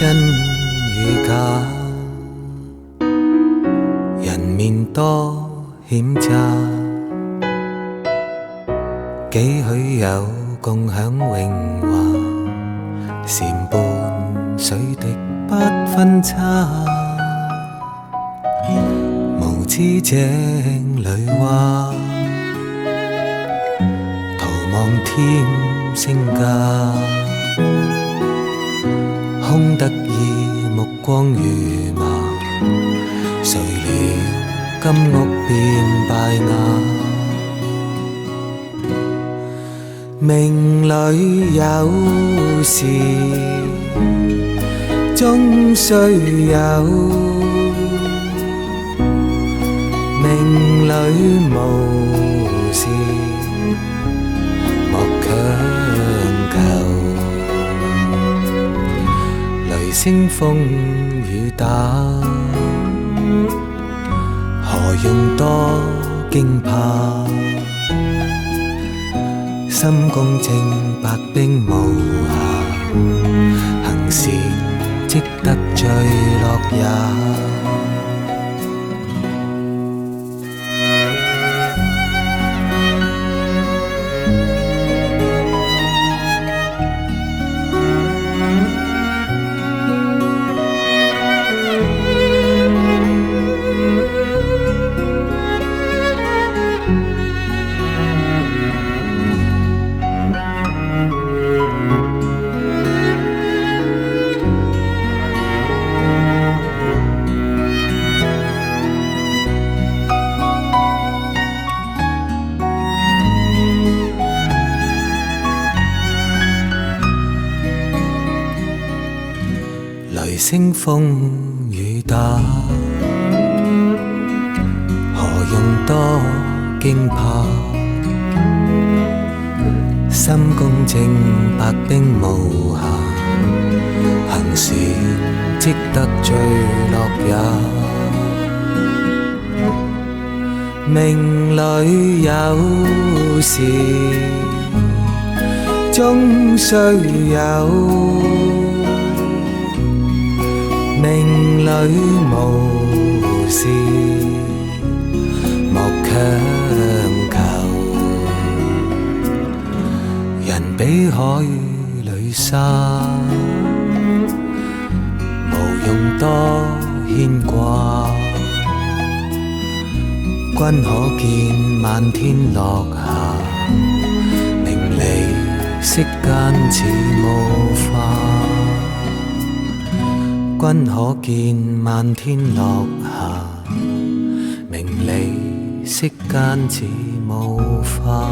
真與假，人面多險詐，幾許有共享榮華，禪伴水滴不分差，無知井裏蛙，徒望添聲價，空得意目光如麻，誰料金屋變敗瓦，命裏有時終須有，命裏無時莫強求，雷聲風雨打，何用多驚怕，心公正白冰無瑕，行善積得最樂也。雷聲風雨打，何用多驚怕，心公正白冰無瑕，行善積得最樂也。命裏有時終須有，命裏無時莫強求，人比海裏沙，無用多牽掛，君可見漫天落霞，名利息間似霧化，君可見漫天落霞，名利息間似霧化。